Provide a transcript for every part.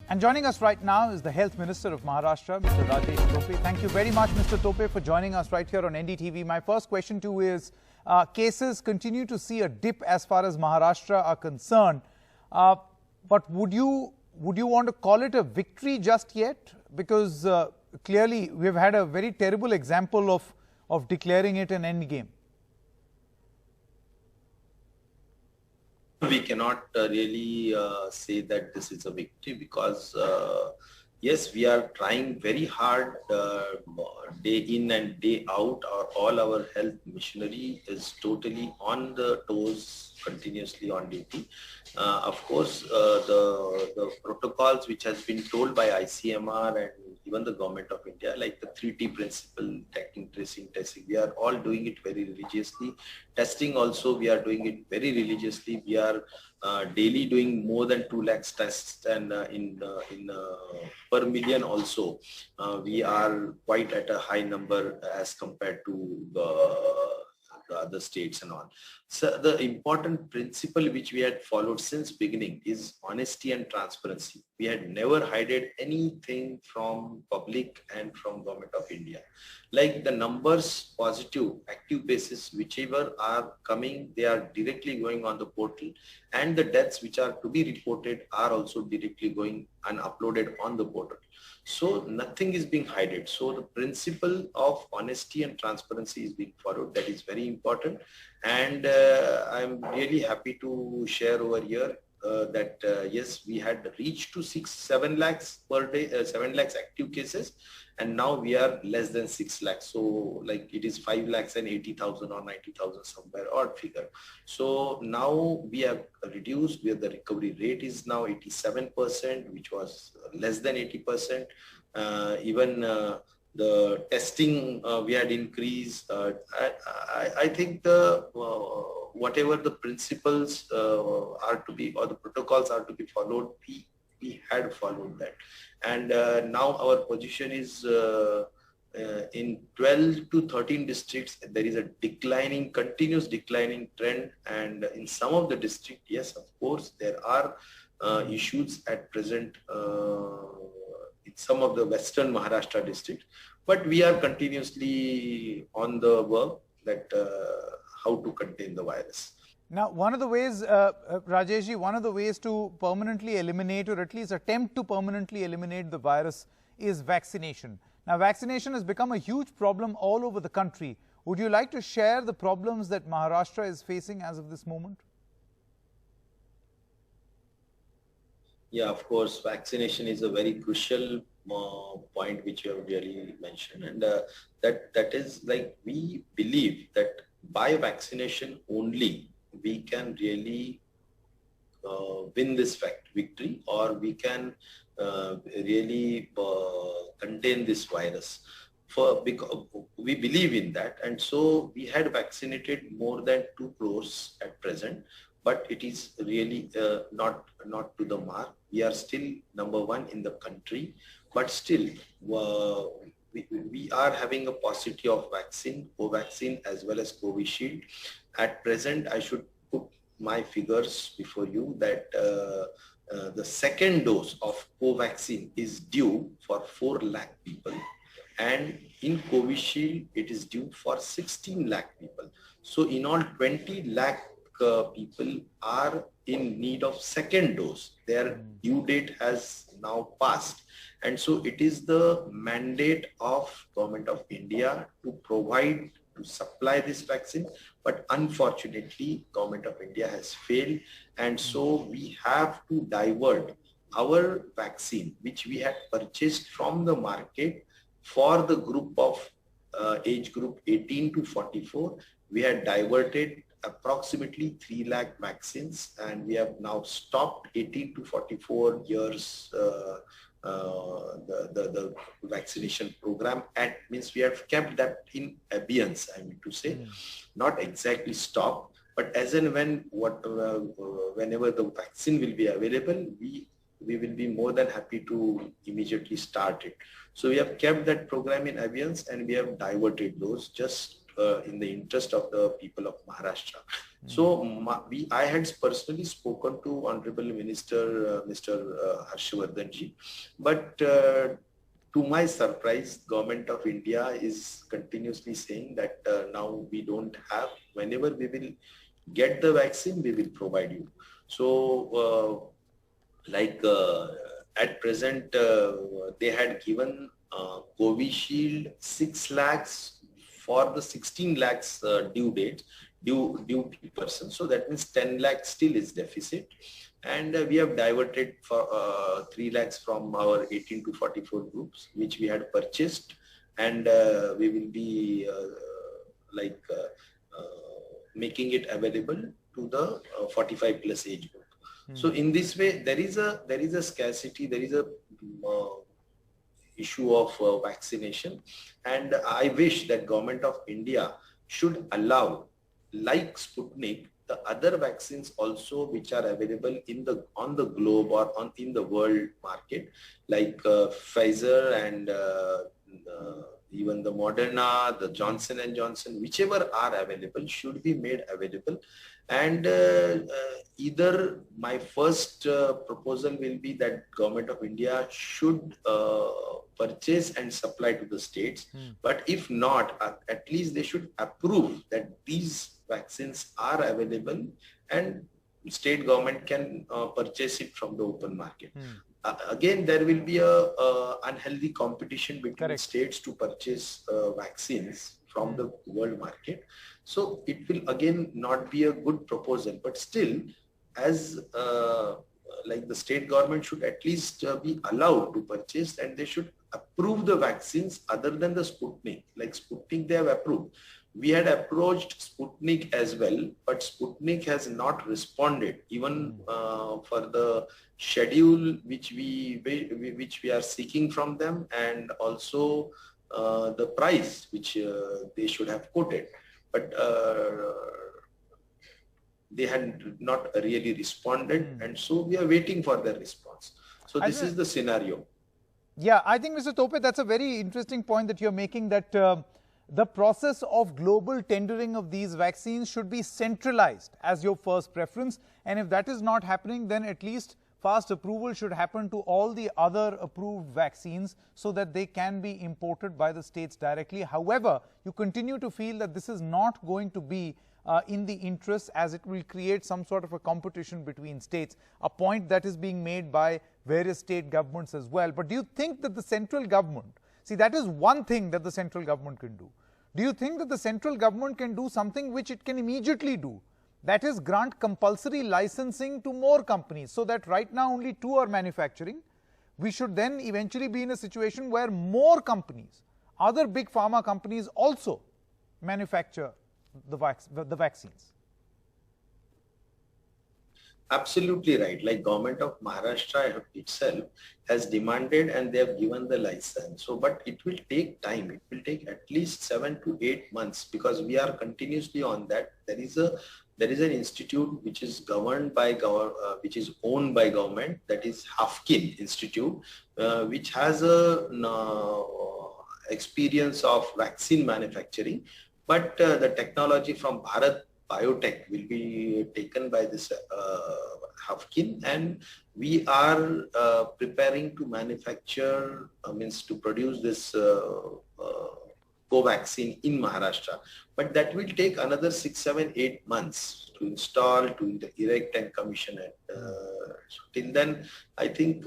And joining us right now is the Health Minister of Maharashtra, Mr. Rajesh Tope. Thank you very much, Mr. Tope, for joining us right here on NDTV. My first question to you is, cases continue to see a dip as far as Maharashtra are concerned. But would you want to call it a victory just yet? Because clearly we've had a very terrible example of declaring it an end game. We cannot really say that this is a victory because yes, we are trying very hard day in and day out. All our health machinery is totally on the toes, continuously on duty. Of course, the protocols which has been told by ICMR and even the government of India, like the 3T principle, tracking, tracing, testing, we are all doing it very religiously. Testing also, we are doing it very religiously. We are daily doing more than 2 lakhs tests, and per million also, we are quite at a high number as compared to the other states and all. So the important principle which we had followed since beginning is honesty and transparency. We had never hidden anything from public and from government of India. Like the numbers, positive, active cases, whichever are coming, they are directly going on the portal, and the deaths which are to be reported are also directly going and uploaded on the portal. So nothing is being hidden. So the principle of honesty and transparency is being followed. That is very important. And I'm really happy to share over here that yes, we had reached to 7 lakhs per day, 7 lakhs active cases, and now we are less than 6 lakhs. So like it is 5 lakhs and 80,000 or 90,000 somewhere odd figure. So now we have reduced, where the recovery rate is now 87%, which was less than 80%. Even the testing we had increased. I think the whatever the principles are to be, or the protocols are to be followed, we had followed that. And now our position is in 12 to 13 districts, there is a declining, continuous declining trend. And in some of the districts, yes, of course, there are issues at present in some of the western Maharashtra districts, but we are continuously on the work that how to contain the virus. Now, one of the ways, Rajeshji, one of the ways to permanently eliminate, or at least attempt to permanently eliminate the virus, is vaccination. Now, vaccination has become a huge problem all over the country. Would you like to share the problems that Maharashtra is facing as of this moment? Yeah, of course, vaccination is a very crucial point which you have really mentioned, and that is like, we believe that by vaccination only we can really win this victory, or we can really contain this virus. Because we believe in that, and so we had vaccinated more than 2 crores at present, but it is really not to the mark. We are still #1 in the country, but still we are having a paucity of vaccine, Covaxin as well as Covishield. At present, I should put my figures before you that the second dose of Covaxin is due for 4 lakh people, and in Covishield it is due for 16 lakh people. So in all, 20 lakh people are in need of second dose. Their due date has now passed, and so it is the mandate of Government of India to provide, to supply this vaccine, but unfortunately Government of India has failed, and so we have to divert our vaccine which we had purchased from the market for the group of age group 18 to 44. We had diverted approximately 3 lakh vaccines, and we have now stopped 18 to 44 years the vaccination program. At means we have kept that in abeyance, I mean to say, not exactly stop, but as and when whenever the vaccine will be available, we will be more than happy to immediately start it. So we have kept that program in abeyance, and we have diverted those just in the interest of the people of Maharashtra. So I had personally spoken to Honorable Minister Mr. Harshvardhanji, but to my surprise, Government of India is continuously saying that now we don't have, whenever we will get the vaccine, we will provide you. So at present, they had given Covishield 6 lakhs for the 16 lakhs due person. So that means 10 lakhs still is deficit. And we have diverted for 3 lakhs from our 18 to 44 groups, which we had purchased. And we will be making it available to the 45 plus age group. So in this way, there is a scarcity, there is a issue of vaccination, and I wish that Government of India should allow, like Sputnik, the other vaccines also which are available on the globe or in the world market, like Pfizer and even the Moderna, the Johnson and Johnson, whichever are available should be made available. And either my first proposal will be that Government of India should purchase and supply to the states. But if not, at least they should approve that these vaccines are available and state government can purchase it from the open market. Again, there will be a unhealthy competition between states to purchase vaccines from the world market. So it will again not be a good proposal, but still, as like the state government should at least be allowed to purchase, and they should approve the vaccines other than the Sputnik. Like Sputnik, they have approved. We had approached Sputnik as well, but Sputnik has not responded even for the schedule which we are seeking from them, and also the price which they should have quoted. But they had not really responded, and so we are waiting for their response. So this is the scenario. Yeah, I think, Mr. Tope, that's a very interesting point that you're making, that the process of global tendering of these vaccines should be centralized as your first preference. And if that is not happening, then at least fast approval should happen to all the other approved vaccines so that they can be imported by the states directly. However, you continue to feel that this is not going to be in the interest, as it will create some sort of a competition between states, a point that is being made by various state governments as well. But do you think that the central government, see, that is one thing that the central government can do. Do you think that the central government can do something which it can immediately do? That is, grant compulsory licensing to more companies, so that right now only 2 are manufacturing. We should then eventually be in a situation where more companies, other big pharma companies, also manufacture the vaccines. Absolutely right. Like Government of Maharashtra itself has demanded and they have given the license. So, but it will take time. It will take at least 7 to 8 months, because we are continuously on that. There is an institute which is governed by which is owned by government, that is Hafkin Institute, which has a experience of vaccine manufacturing, but the technology from Bharat Biotech will be taken by this Hafkin, and we are preparing to manufacture, means to produce this Covaxin in Maharashtra. But that will take another 6, 7, 8 months to install, to erect and commission it. So till then, I think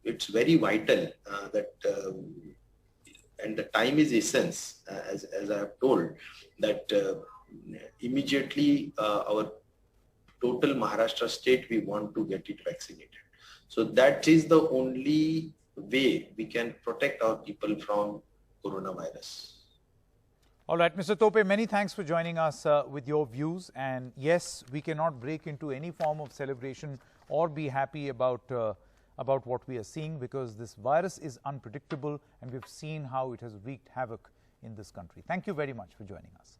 it's very vital that, and the time is essence, as I have told, that immediately our total Maharashtra state, we want to get it vaccinated. So that is the only way we can protect our people from coronavirus. All right, Mr. Tope, many thanks for joining us with your views. And yes, we cannot break into any form of celebration or be happy about what we are seeing, because this virus is unpredictable and we've seen how it has wreaked havoc in this country. Thank you very much for joining us.